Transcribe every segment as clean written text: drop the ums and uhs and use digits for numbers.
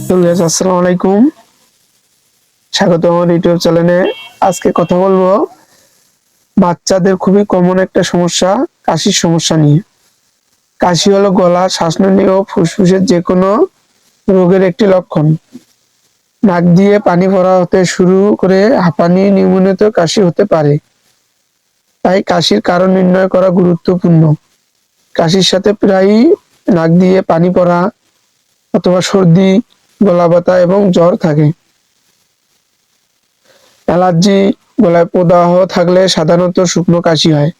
আসসালামু আলাইকুম, স্বাগত আমার ইউটিউব চ্যানেলে। আজকে কথা বলবো বাচ্চাদের খুবই কমন একটা সমস্যা, কাশির সমস্যা নিয়ে। কাশি হলো গলা, শ্বাসনালী ও ফুসফুসের যে কোনো রোগের একটি লক্ষণ। নাক দিয়ে পানি পড়া হতে শুরু করে হাঁপানি, নিউমোনিয়াতে কাশি হতে পারে। তাই কাশির কারণ নির্ণয় করা গুরুত্বপূর্ণ। কাশির সাথে প্রায়ই নাক দিয়ে পানি পড়া অথবা সর্দি, গলা ব্যথা এবং জ্বর থাকে। অ্যালার্জি, গলায় প্রদাহ থাকলে সাধারণত শুকনো কাশি হয়।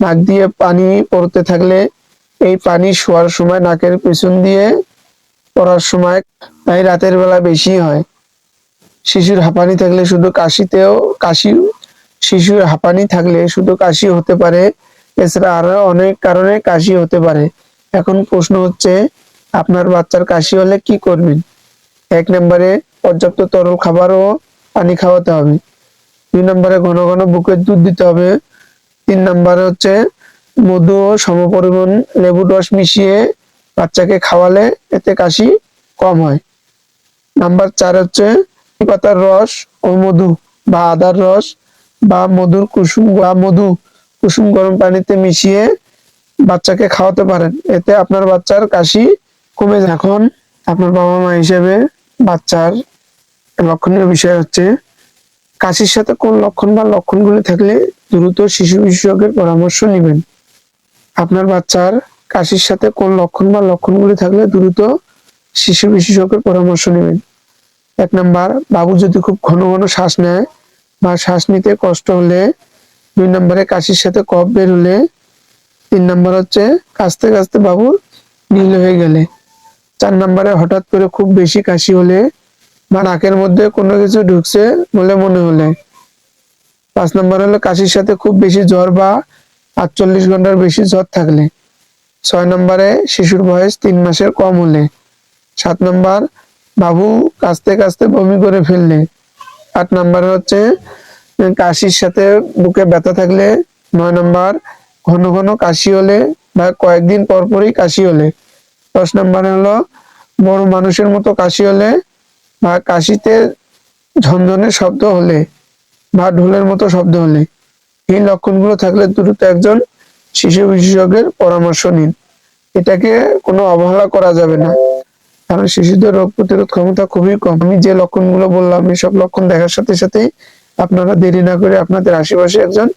নাক দিয়ে পানি পড়তে থাকলে এই পানি শোয়ার সময় নাকের পেছন দিয়ে পড়ার সময়, তাই রাতের বেলা বেশি হয়। শিশুর হাঁপানি থাকলে শুধু কাশিতেও কাশি শিশুর হাঁপানি থাকলে শুধু কাশি হতে পারে, এছাড়া আরো অনেক কারণে কাশি হতে পারে। এখন প্রশ্ন হচ্ছে, আপনার বাচ্চার কাশি হলে কি করবেন? 1 নম্বরে পর্যাপ্ত তরল খাবার ও পানি খাওয়াতে হবে। 2 নম্বরে ঘন ঘন বুকের দুধ দিতে হবে। 3 নম্বরে হচ্ছে মধু ও সমপরিমাণ লেবুর রস মিশিয়ে বাচ্চাকে খাওয়ালে এতে কাশি কম হয়। নাম্বার 4 হচ্ছে পাতার রস ও মধু বা আদার রস বা মধু কুসুম গরম পানিতে মিশিয়ে বাচ্চাকে খাওয়াতে পারেন, এতে আপনার বাচ্চার কাশি কমে যায়। এখন আপনার বাবা মা হিসেবে বাচ্চার লক্ষণীয় বিষয় হচ্ছে, কাশির সাথে কোন লক্ষণ বা লক্ষণগুলি থাকলে দ্রুত শিশু বিশেষজ্ঞের পরামর্শ নেবেন। আপনার বাচ্চার কাশির সাথে কোন লক্ষণ বা লক্ষণগুলি থাকলে দ্রুত শিশু বিশেষজ্ঞের পরামর্শ নেবেন। 1 নম্বর, বাবু যদি খুব ঘন ঘন শ্বাস নেয় বা শ্বাস নিতে কষ্ট হলে। 2 নম্বরে কাশির সাথে কফ বের হলে। 3 নম্বর হচ্ছে কাশতে কাশতে বাবুর নীল হয়ে গেলে। 4 নম্বরে হঠাৎ করে খুব বেশি কাশি হলে বা নাকের মধ্যে কোনো কিছু ঢুকছে বলে মনে হলে। 5 নম্বর হলো কাশির সাথে খুব বেশি জ্বর বা 48 ঘন্টার বেশি জ্বর থাকলে। 6 নম্বরে শিশুর বয়স 3 মাসের কম হলে। 7 নম্বর, বাবু কাশতে কাশতে বমি করে ফেললে। 8 নম্বরে হচ্ছে কাশির সাথে বুকে ব্যথা থাকলে। 9 নম্বর, ঘন ঘন কাশি হলে বা কয়েকদিন পর পরই কাশি হলে। 10 নম্বরে হলো বড় মানুষের মতো কাশি হলে বা কাশিতে ঝনঝনের শব্দ হলে বা ঢোলের মতো শব্দ হলে। এই লক্ষণগুলো থাকলে দ্রুত একজন শিশু বিশেষজ্ঞের পরামর্শ নিন। এটাকে কোনো অবহেলা করা যাবে না, কারণ শিশুদের রোগ প্রতিরোধ ক্ষমতা খুবই কম। আমি যে লক্ষণগুলো বললাম, এইসব লক্ষণ দেখার সাথে সাথেই আপনারা দেরি না করে আপনাদের আশেপাশে একজন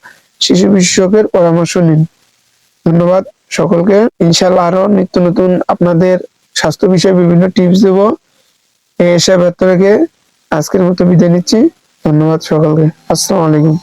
শিশু বিশেষজ্ঞের পরামর্শ নিন। ধন্যবাদ সকলকে। ইনশাআল্লাহ আরো নিত্য নতুন আপনাদের স্বাস্থ্য বিষয়ে বিভিন্ন টিপস দেবো। এই আশা ব্যর্থ রেখে আজকের মতো বিদায় নিচ্ছি। ধন্যবাদ সকলকে। আসসালামু আলাইকুম।